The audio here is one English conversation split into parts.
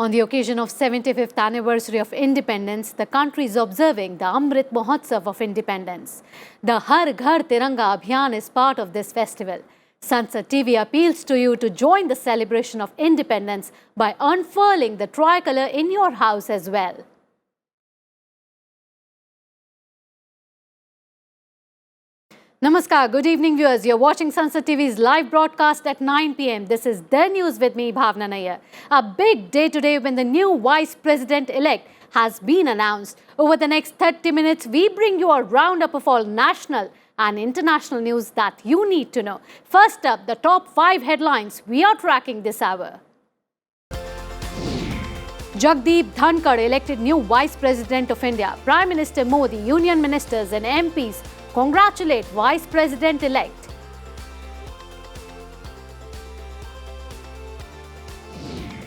On the occasion of 75th anniversary of independence, the country is observing the Amrit Mahotsav of independence. The Har Ghar Tiranga Abhiyan is part of this festival. Sansad TV appeals to you to join the celebration of independence by unfurling the tricolour in your house as well. Namaskar, good evening viewers. You're watching Sansad TV's live broadcast at 9 p.m. This is The News with me, Bhawna Nayar. A big day today when the new Vice President-Elect has been announced. Over the next 30 minutes, we bring you a roundup of all national and international news that you need to know. First up, the top 5 headlines we are tracking this hour. Jagdeep Dhankar elected new Vice President of India. Prime Minister Modi, Union Ministers and MPs congratulate Vice President-Elect.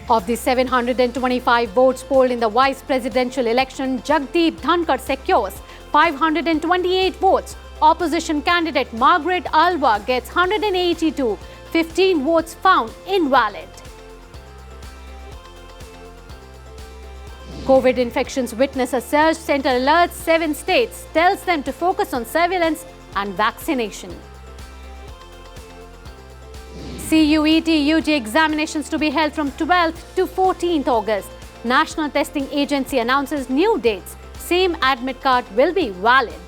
Of the 725 votes polled in the Vice Presidential election, Jagdeep Dhankar secures 528 votes. Opposition candidate Margaret Alva gets 182, 15 votes found invalid. COVID infections witness a surge. Center alerts 7 states, tells them to focus on surveillance and vaccination. CUET UG examinations to be held from 12th to 14th August. National Testing Agency announces new dates. Same admit card will be valid.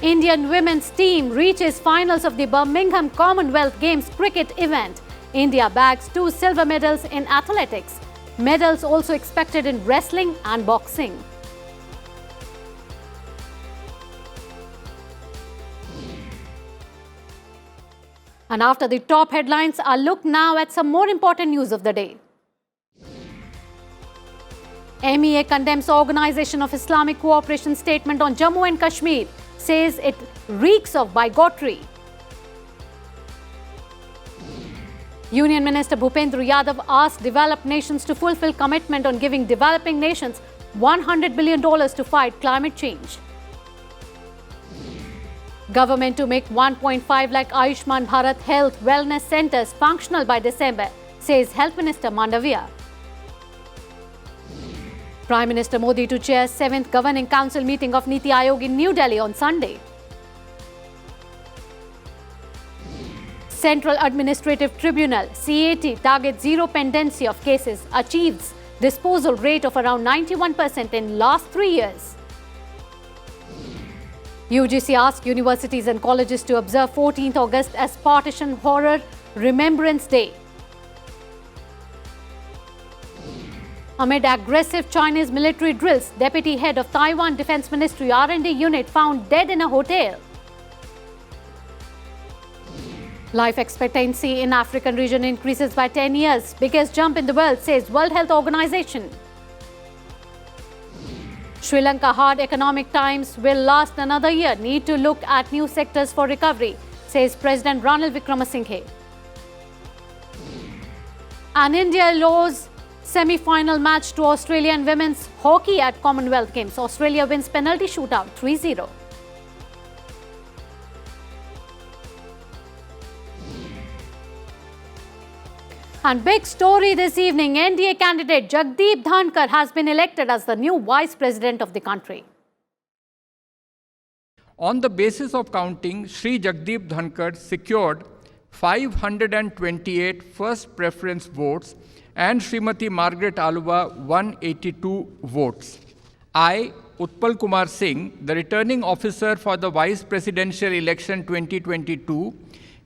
Indian women's team reaches finals of the Birmingham Commonwealth Games cricket event. India bags 2 silver medals in athletics. Medals also expected in wrestling and boxing. And after the top headlines, a look now at some more important news of the day. MEA condemns Organization of Islamic Cooperation statement on Jammu and Kashmir, says it reeks of bigotry. Union Minister Bhupendra Yadav asked developed nations to fulfill commitment on giving developing nations $100 billion to fight climate change. Government to make 1.5 lakh Ayushman Bharat Health Wellness Centres functional by December, says Health Minister Mandavia. Prime Minister Modi to chair 7th Governing Council meeting of Niti Aayog in New Delhi on Sunday. Central Administrative Tribunal CAT targets zero pendency of cases, achieves disposal rate of around 91% in last 3 years. UGC asked universities and colleges to observe 14th August as Partition Horror Remembrance Day. Amid aggressive Chinese military drills, Deputy Head of Taiwan Defense Ministry R&D unit found dead in a hotel. Life expectancy in African region increases by 10 years. Biggest jump in the world, says World Health Organization. Sri Lanka hard economic times will last another year. Need to look at new sectors for recovery, says President Ranil Wickremesinghe. And India loses semi-final match to Australian women's hockey at Commonwealth Games. Australia wins penalty shootout 3-0. And big story this evening, NDA candidate Jagdeep Dhankar has been elected as the new Vice President of the country. On the basis of counting, Shri Jagdeep Dhankar secured 528 first preference votes and Srimati Margaret Alva 182 votes. I, Utpal Kumar Singh, the returning officer for the Vice Presidential Election 2022,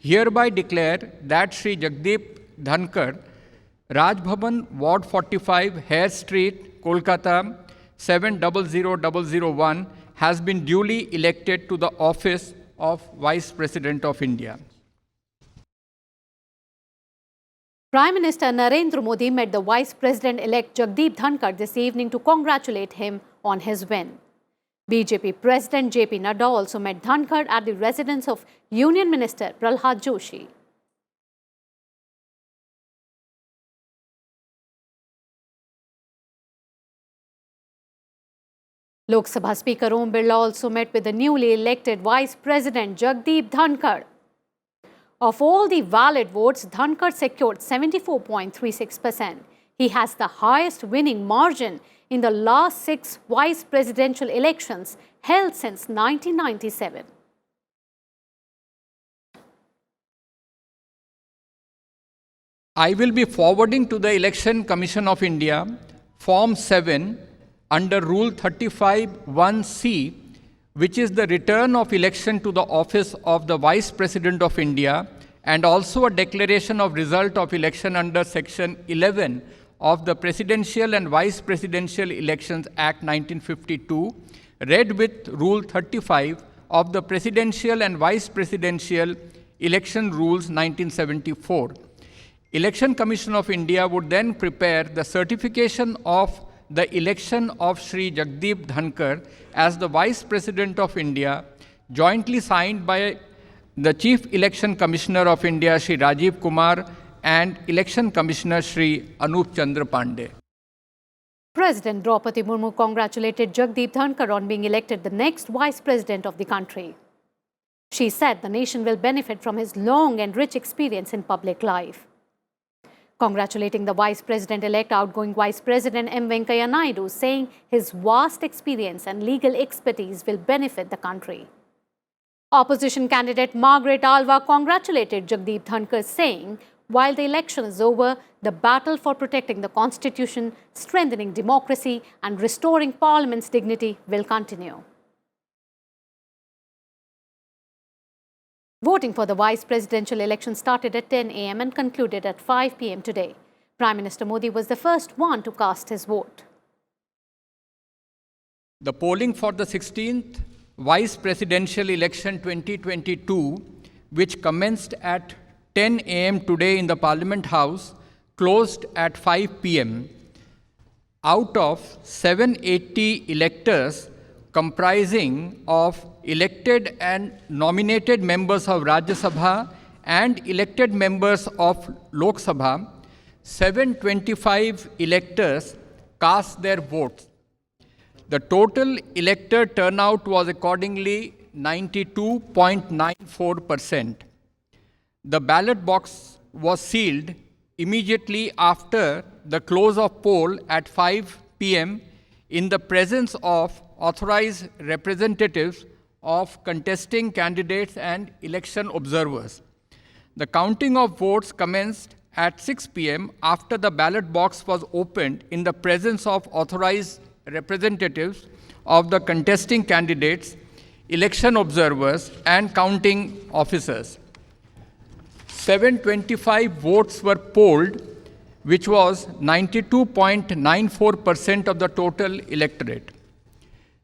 hereby declare that Shri Jagdeep Dhankar, Raj Bhavan, Ward 45, Hare Street, Kolkata 700001, has been duly elected to the office of Vice President of India. Prime Minister Narendra Modi met the Vice President-elect Jagdeep Dhankar this evening to congratulate him on his win. BJP President JP Nadda also met Dhankar at the residence of Union Minister Prahlad Joshi. Lok Sabha Speaker Om Birla also met with the newly elected Vice President Jagdeep Dhankar. Of all the valid votes, Dhankar secured 74.36%. He has the highest winning margin in the last 6 vice presidential elections held since 1997. I will be forwarding to the Election Commission of India Form 7 under Rule 35(1)(c), which is the return of election to the office of the Vice President of India, and also a declaration of result of election under Section 11 of the Presidential and Vice Presidential Elections Act 1952, read with Rule 35 of the Presidential and Vice Presidential Election Rules 1974. Election Commission of India would then prepare the certification of the election of Shri Jagdeep Dhankar as the Vice President of India, jointly signed by the Chief Election Commissioner of India, Shri Rajiv Kumar, and Election Commissioner Shri Anup Chandra Pandey. President Draupadi Murmu congratulated Jagdeep Dhankar on being elected the next Vice President of the country. She said the nation will benefit from his long and rich experience in public life. Congratulating the Vice President-elect, outgoing Vice President M. Venkaiah Naidu, saying his vast experience and legal expertise will benefit the country. Opposition candidate Margaret Alva congratulated Jagdeep Dhankar, saying, while the election is over, the battle for protecting the Constitution, strengthening democracy and restoring Parliament's dignity will continue. Voting for the vice presidential election started at 10 a.m. and concluded at 5 p.m. today. Prime Minister Modi was the first one to cast his vote. The polling for the 16th Vice Presidential Election 2022, which commenced at 10 a.m. today in the Parliament House, closed at 5 p.m. Out of 780 electors comprising of elected and nominated members of Rajyasabha and elected members of Lok Sabha, 725 electors cast their votes. The total elector turnout was accordingly 92.94%. The ballot box was sealed immediately after the close of poll at 5 p.m. in the presence of authorized representatives of contesting candidates and election observers. The counting of votes commenced at 6 p.m. after the ballot box was opened in the presence of authorized representatives of the contesting candidates, election observers, and counting officers. 725 votes were polled, which was 92.94% of the total electorate.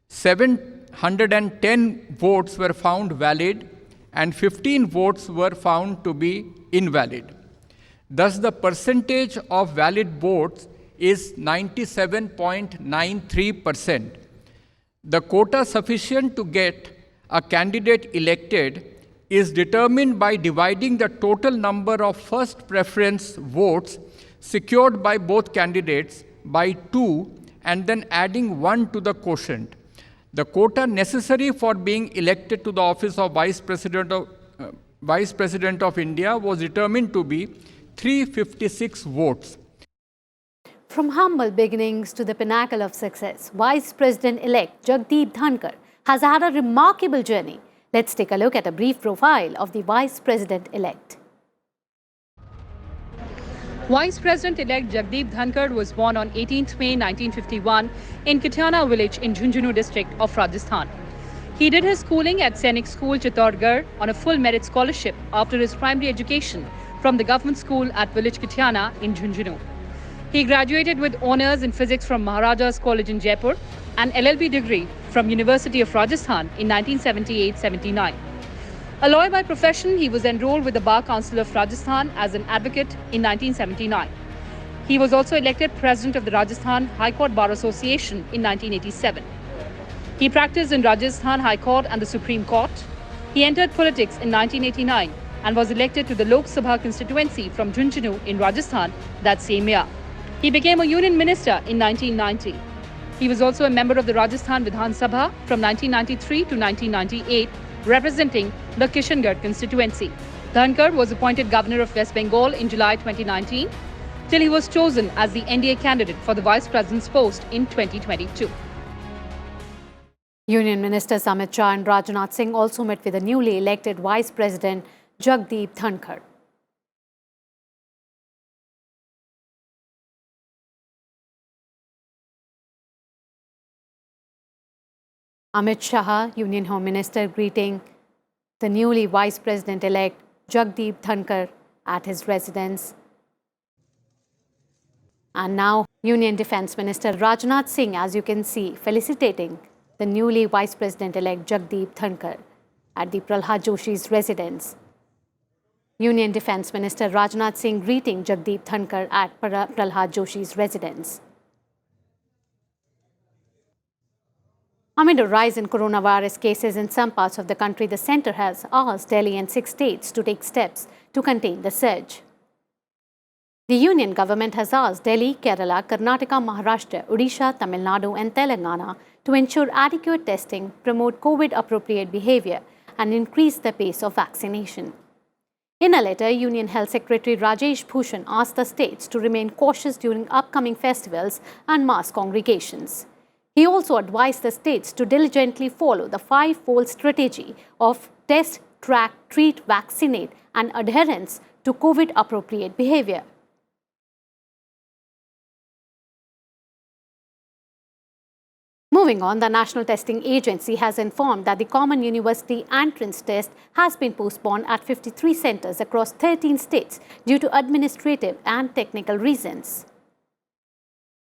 710 votes were found valid and 15 votes were found to be invalid. Thus, the percentage of valid votes is 97.93%. The quota sufficient to get a candidate elected is determined by dividing the total number of first preference votes secured by both candidates by 2 and then adding 1 to the quotient. The quota necessary for being elected to the office of Vice President of India was determined to be 356 votes. From humble beginnings to the pinnacle of success, Vice President-elect Jagdeep Dhankar has had a remarkable journey. Let's take a look at a brief profile of the Vice President-elect. Vice President-elect Jagdeep Dhankar was born on 18th May 1951 in Katiana village in Jhunjhunu district of Rajasthan. He did his schooling at Sainik School, Chittorgarh on a full merit scholarship after his primary education from the government school at village Katiana in Jhunjhunu. He graduated with honours in physics from Maharaja's College in Jaipur and LLB degree from University of Rajasthan in 1978-79. A lawyer by profession, he was enrolled with the Bar Council of Rajasthan as an advocate in 1979. He was also elected President of the Rajasthan High Court Bar Association in 1987. He practiced in Rajasthan High Court and the Supreme Court. He entered politics in 1989 and was elected to the Lok Sabha constituency from Jhunjhunu in Rajasthan that same year. He became a union minister in 1990. He was also a member of the Rajasthan Vidhan Sabha from 1993 to 1998, representing the Kishangarh constituency. Dhankar was appointed governor of West Bengal in July 2019 till he was chosen as the NDA candidate for the vice president's post in 2022. Union Minister Samachar and Rajnath Singh also met with the newly elected Vice President Jagdeep Dhankar. Amit Shah, Union Home Minister, greeting the newly Vice President-elect Jagdeep Dhankar at his residence. And now, Union Defence Minister Rajnath Singh, as you can see, felicitating the newly Vice President-elect Jagdeep Dhankar at the Prahlad Joshi's residence. Union Defence Minister Rajnath Singh greeting Jagdeep Dhankar at Prahlad Joshi's residence. Amid a rise in coronavirus cases in some parts of the country, the centre has asked Delhi and 6 states to take steps to contain the surge. The union government has asked Delhi, Kerala, Karnataka, Maharashtra, Odisha, Tamil Nadu and Telangana to ensure adequate testing, promote COVID-appropriate behaviour and increase the pace of vaccination. In a letter, Union Health Secretary Rajesh Bhushan asked the states to remain cautious during upcoming festivals and mass congregations. He also advised the states to diligently follow the 5-fold strategy of test, track, treat, vaccinate and adherence to COVID-appropriate behaviour. Moving on, the National Testing Agency has informed that the Common University Entrance Test has been postponed at 53 centres across 13 states due to administrative and technical reasons.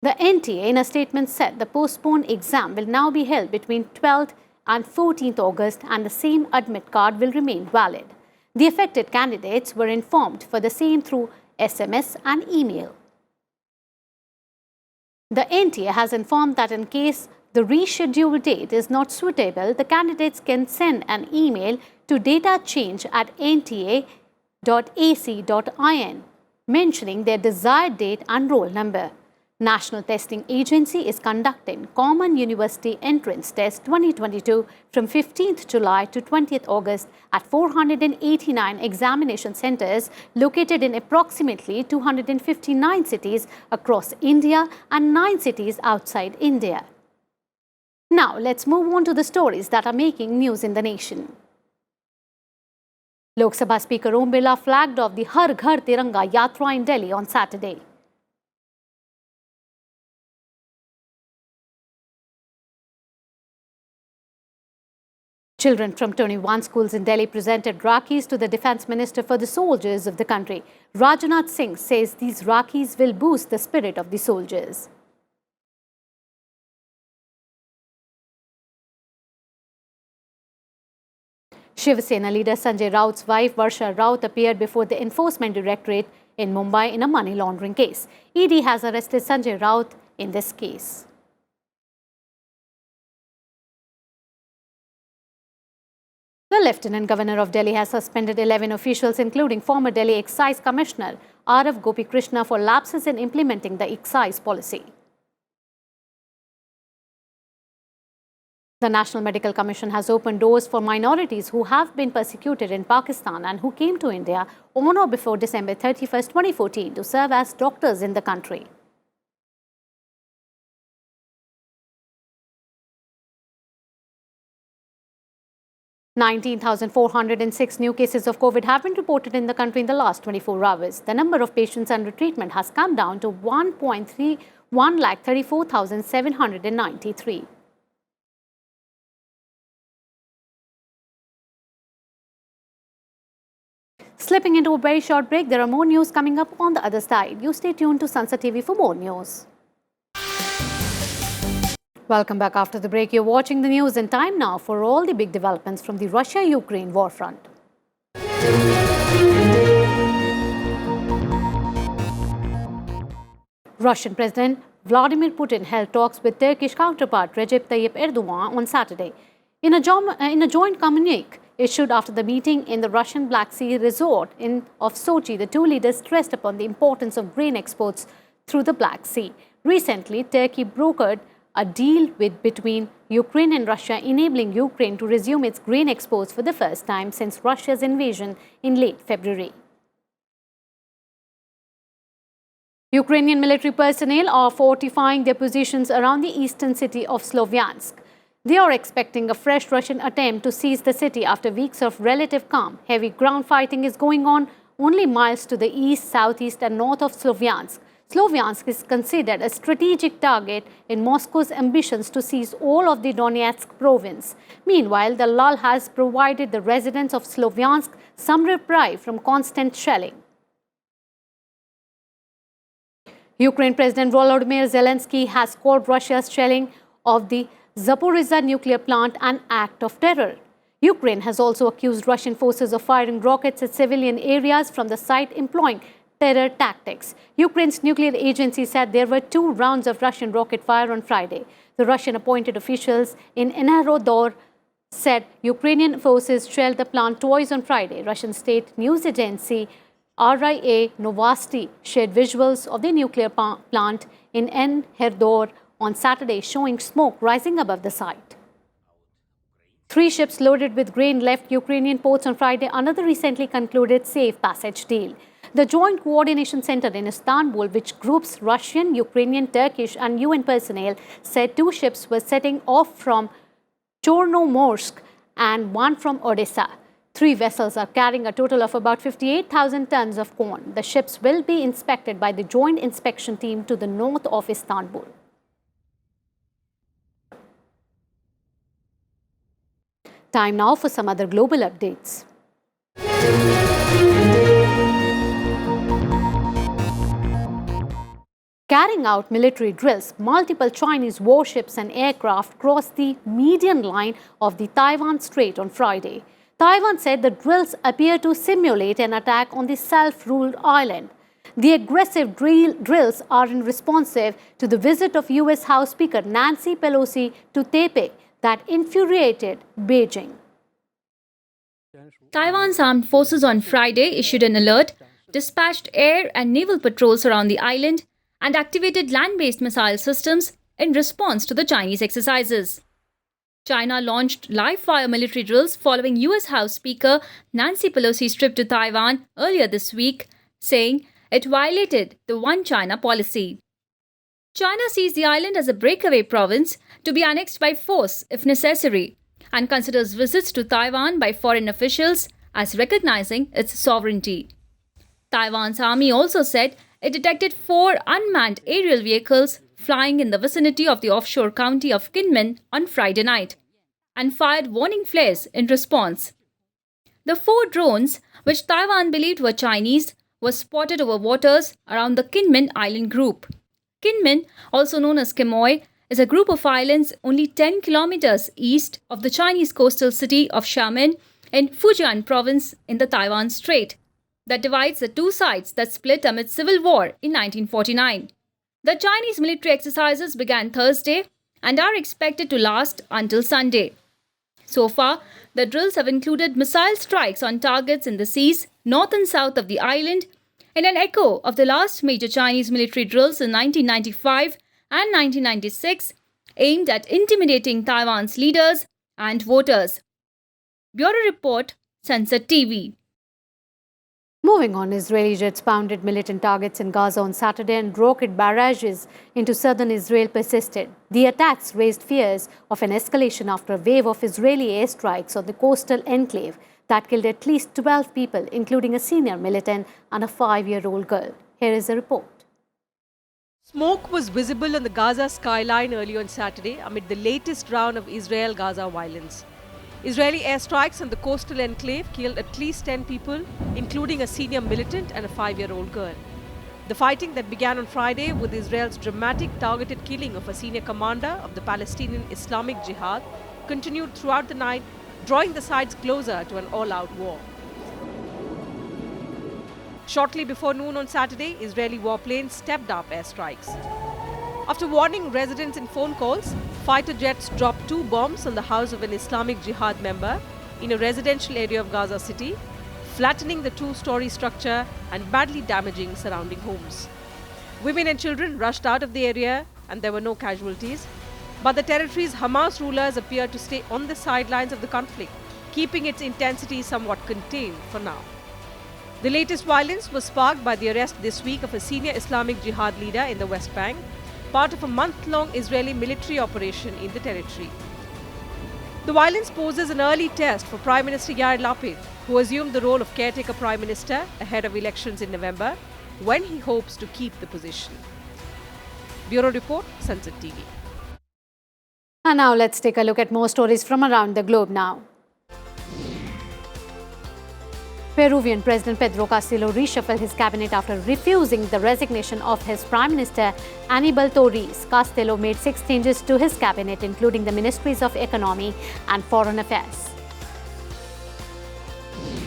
The NTA, in a statement, said the postponed exam will now be held between 12th and 14th August and the same admit card will remain valid. The affected candidates were informed for the same through SMS and email. The NTA has informed that in case the rescheduled date is not suitable, the candidates can send an email to datachange@nta.ac.in mentioning their desired date and roll number. National Testing Agency is conducting Common University Entrance Test 2022 from 15th July to 20th August at 489 examination centres located in approximately 259 cities across India and 9 cities outside India. Now, let's move on to the stories that are making news in the nation. Lok Sabha Speaker Om Birla flagged off the Har Ghar Tiranga Yatra in Delhi on Saturday. Children from 21 schools in Delhi presented Rakhis to the Defence Minister for the soldiers of the country. Rajnath Singh says these Rakhis will boost the spirit of the soldiers. Shiva Sena leader Sanjay Raut's wife Varsha Raut appeared before the Enforcement Directorate in Mumbai in a money laundering case. ED has arrested Sanjay Raut in this case. The Lieutenant Governor of Delhi has suspended 11 officials, including former Delhi Excise Commissioner R.F. Gopikrishna, for lapses in implementing the excise policy. The National Medical Commission has opened doors for minorities who have been persecuted in Pakistan and who came to India on or before December 31, 2014 to serve as doctors in the country. (19,406) new cases of COVID have been reported in the country in the last 24 hours. The number of patients under treatment has come down to 1,34,793. Slipping into a very short break, there are more news coming up on the other side. You stay tuned to Sansad TV for more news. Welcome back after the break. You're watching the news in time now for all the big developments from the Russia-Ukraine war front. Russian President Vladimir Putin held talks with Turkish counterpart Recep Tayyip Erdogan on Saturday. In a joint communique issued after the meeting in the Russian Black Sea resort of Sochi, the two leaders stressed upon the importance of grain exports through the Black Sea. Recently, Turkey brokered a deal between Ukraine and Russia enabling Ukraine to resume its grain exports for the first time since Russia's invasion in late February. Ukrainian military personnel are fortifying their positions around the eastern city of Sloviansk. They are expecting a fresh Russian attempt to seize the city after weeks of relative calm. Heavy ground fighting is going on only miles to the east, southeast and north of Sloviansk. Sloviansk is considered a strategic target in Moscow's ambitions to seize all of the Donetsk province. Meanwhile, the lull has provided the residents of Sloviansk some reprieve from constant shelling. Ukraine President Volodymyr Zelensky has called Russia's shelling of the Zaporizhzhia nuclear plant an act of terror. Ukraine has also accused Russian forces of firing rockets at civilian areas from the site, employing terror tactics. Ukraine's nuclear agency said there were 2 rounds of Russian rocket fire on Friday. The Russian-appointed officials in Enerhodor said Ukrainian forces shelled the plant twice on Friday. Russian state news agency RIA Novosti shared visuals of the nuclear plant in Enerhodor on Saturday, showing smoke rising above the site. 3 ships loaded with grain left Ukrainian ports on Friday, another recently concluded safe passage deal. The Joint Coordination Center in Istanbul, which groups Russian, Ukrainian, Turkish and UN personnel, said 2 ships were setting off from Chornomorsk and 1 from Odessa. 3 vessels are carrying a total of about 58,000 tons of corn. The ships will be inspected by the Joint Inspection Team to the north of Istanbul. Time now for some other global updates. Carrying out military drills, multiple Chinese warships and aircraft crossed the median line of the Taiwan Strait on Friday. Taiwan said the drills appear to simulate an attack on the self-ruled island. The aggressive drills are responsive to the visit of U.S. House Speaker Nancy Pelosi to Taipei that infuriated Beijing. Taiwan's armed forces on Friday issued an alert, dispatched air and naval patrols around the island, and activated land-based missile systems in response to the Chinese exercises. China launched live-fire military drills following U.S. House Speaker Nancy Pelosi's trip to Taiwan earlier this week, saying it violated the One China policy. China sees the island as a breakaway province to be annexed by force if necessary, and considers visits to Taiwan by foreign officials as recognizing its sovereignty. Taiwan's army also said it detected 4 unmanned aerial vehicles flying in the vicinity of the offshore county of Kinmen on Friday night and fired warning flares in response. The 4 drones, which Taiwan believed were Chinese, were spotted over waters around the Kinmen Island group. Kinmen, also known as Quemoy, is a group of islands only 10 kilometers east of the Chinese coastal city of Xiamen in Fujian province in the Taiwan Strait that divides the 2 sides that split amid civil war in 1949. The Chinese military exercises began Thursday and are expected to last until Sunday. So far, the drills have included missile strikes on targets in the seas north and south of the island, in an echo of the last major Chinese military drills in 1995 and 1996, aimed at intimidating Taiwan's leaders and voters. Bureau Report, Sansad TV. Moving on, Israeli jets pounded militant targets in Gaza on Saturday and rocket barrages into southern Israel persisted. The attacks raised fears of an escalation after a wave of Israeli airstrikes on the coastal enclave that killed at least 12 people, including a senior militant and a 5-year-old girl. Here is a report. Smoke was visible on the Gaza skyline early on Saturday amid the latest round of Israel-Gaza violence. Israeli airstrikes on the coastal enclave killed at least 10 people, including a senior militant and a 5-year-old girl. The fighting that began on Friday with Israel's dramatic targeted killing of a senior commander of the Palestinian Islamic Jihad continued throughout the night, drawing the sides closer to an all-out war. Shortly before noon on Saturday, Israeli warplanes stepped up airstrikes. After warning residents in phone calls, fighter jets dropped 2 bombs on the house of an Islamic Jihad member in a residential area of Gaza City, flattening the 2-story structure and badly damaging surrounding homes. Women and children rushed out of the area and there were no casualties. But the territory's Hamas rulers appear to stay on the sidelines of the conflict, keeping its intensity somewhat contained for now. The latest violence was sparked by the arrest this week of a senior Islamic Jihad leader in the West Bank, part of a month-long Israeli military operation in the territory. The violence poses an early test for Prime Minister Yadav, who assumed the role of caretaker Prime Minister ahead of elections in November, when he hopes to keep the position. Bureau Report, Sansad TV. And now let's take a look at more stories from around the globe now. Peruvian President Pedro Castillo reshuffled his cabinet after refusing the resignation of his Prime Minister Aníbal Torres. Castillo made 6 changes to his cabinet, including the Ministries of Economy and Foreign Affairs.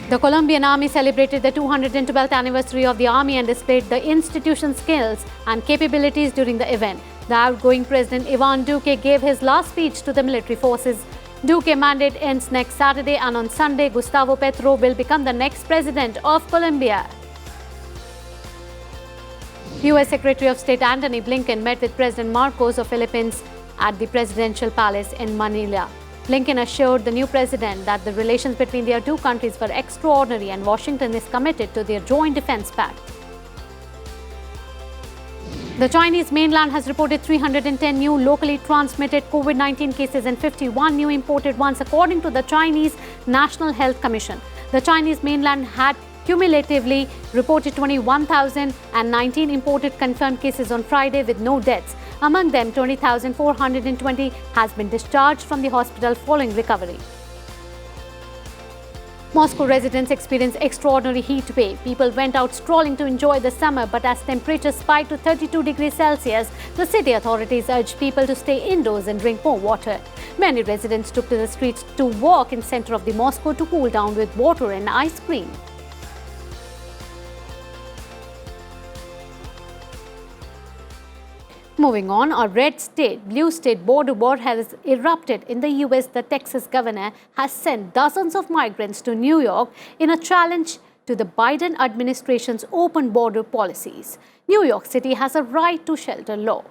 The Colombian Army celebrated the 212th anniversary of the Army and displayed the institution's skills and capabilities during the event. The outgoing President Iván Duque gave his last speech to the military forces. Duque's mandate ends next Saturday, and on Sunday, Gustavo Petro will become the next president of Colombia. U.S. Secretary of State Antony Blinken met with President Marcos of Philippines at the Presidential Palace in Manila. Blinken assured the new president that the relations between their two countries were extraordinary and Washington is committed to their joint defense pact. The Chinese mainland has reported 310 new locally transmitted COVID-19 cases and 51 new imported ones, according to the Chinese National Health Commission. The Chinese mainland had cumulatively reported 21,019 imported confirmed cases on Friday with no deaths. Among them, 20,420 has been discharged from the hospital following recovery. Moscow residents experienced extraordinary heat wave. People went out strolling to enjoy the summer, but as temperatures spiked to 32 degrees Celsius, the city authorities urged people to stay indoors and drink more water. Many residents took to the streets to walk in the center of the Moscow to cool down with water and ice cream. Moving on, a red state, blue state border war has erupted in the US. The Texas governor has sent dozens of migrants to New York in a challenge to the Biden administration's open border policies. New York City has a right to shelter law.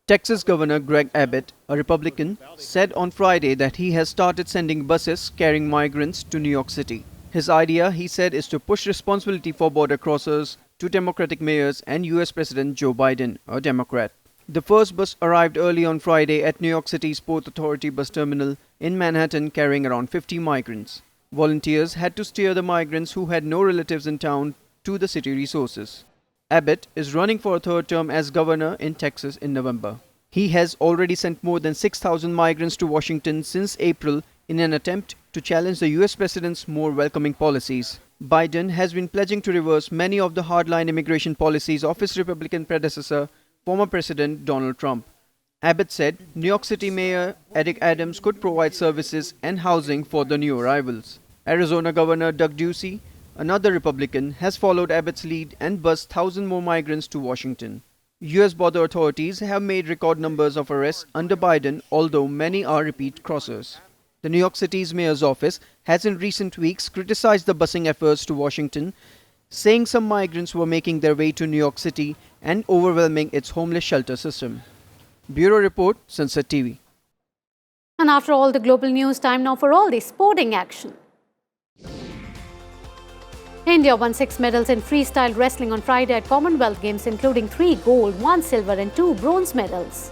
Texas Governor Greg Abbott, a Republican, said on Friday that he has started sending buses carrying migrants to New York City. His idea, he said, is to push responsibility for border crossers to Democratic mayors and US President Joe Biden, a Democrat. The first bus arrived early on Friday at New York City's Port Authority bus terminal in Manhattan, carrying around 50 migrants. Volunteers had to steer the migrants who had no relatives in town to the city resources. Abbott is running for a third term as governor in Texas in November. He has already sent more than 6,000 migrants to Washington since April in an attempt to challenge the US president's more welcoming policies. Biden has been pledging to reverse many of the hardline immigration policies of his Republican predecessor, former President Donald Trump. Abbott said New York City Mayor Eric Adams could provide services and housing for the new arrivals. Arizona Governor Doug Ducey, another Republican, has followed Abbott's lead and bussed 1,000 more migrants to Washington. US border authorities have made record numbers of arrests under Biden, although many are repeat crossers. The New York City's mayor's office has in recent weeks criticized the busing efforts to Washington, saying some migrants were making their way to New York City and overwhelming its homeless shelter system. Bureau Report, Sansad TV. And after all the global news, time now for all the sporting action. India won 6 medals in freestyle wrestling on Friday at Commonwealth Games, including 3 gold, 1 silver and 2 bronze medals.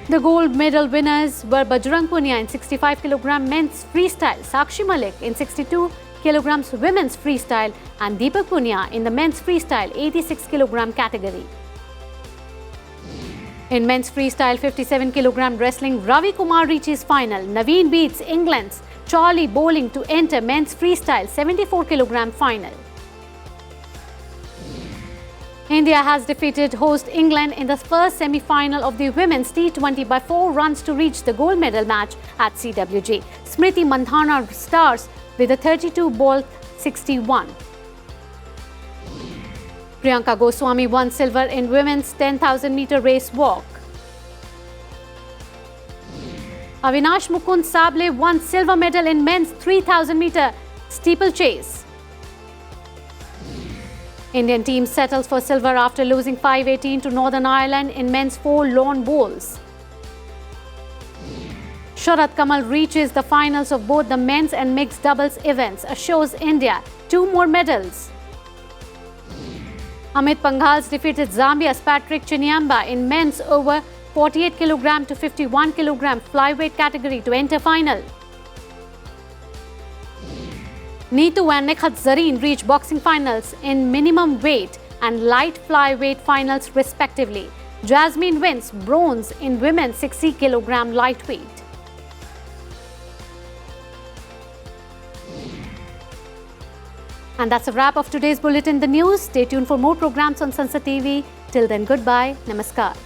The gold medal winners were Bajrang Punia in 65 kg men's freestyle, Sakshi Malik in 62 kg women's freestyle and Deepak Punia in the men's freestyle 86 kg category. In men's freestyle 57 kg wrestling, Ravi Kumar reaches final. Naveen beats England's Charlie Bowling to enter men's freestyle 74 kg final. India has defeated host England in the first semi-final of the women's T20 by 4 runs to reach the gold medal match at CWG. Smriti Mandhana stars with a 32-ball 61. Priyanka Goswami won silver in women's 10,000-meter race walk. Avinash Mukund Sable won silver medal in men's 3,000-meter steeplechase. Indian team settles for silver after losing 5-18 to Northern Ireland in men's 4 lawn bowls. Sharat Kamal reaches the finals of both the men's and mixed doubles events, assures India 2 more medals. Amit Panghals defeated Zambia's Patrick Chinyamba in men's over 48 kg to 51 kg flyweight category to enter final. Neetu and Nikhat Zareen reach boxing finals in minimum weight and light flyweight finals respectively. Jasmine wins bronze in women's 60 kg lightweight. And that's a wrap of today's Bulletin, the news. Stay tuned for more programs on Sansad TV. Till then, goodbye. Namaskar.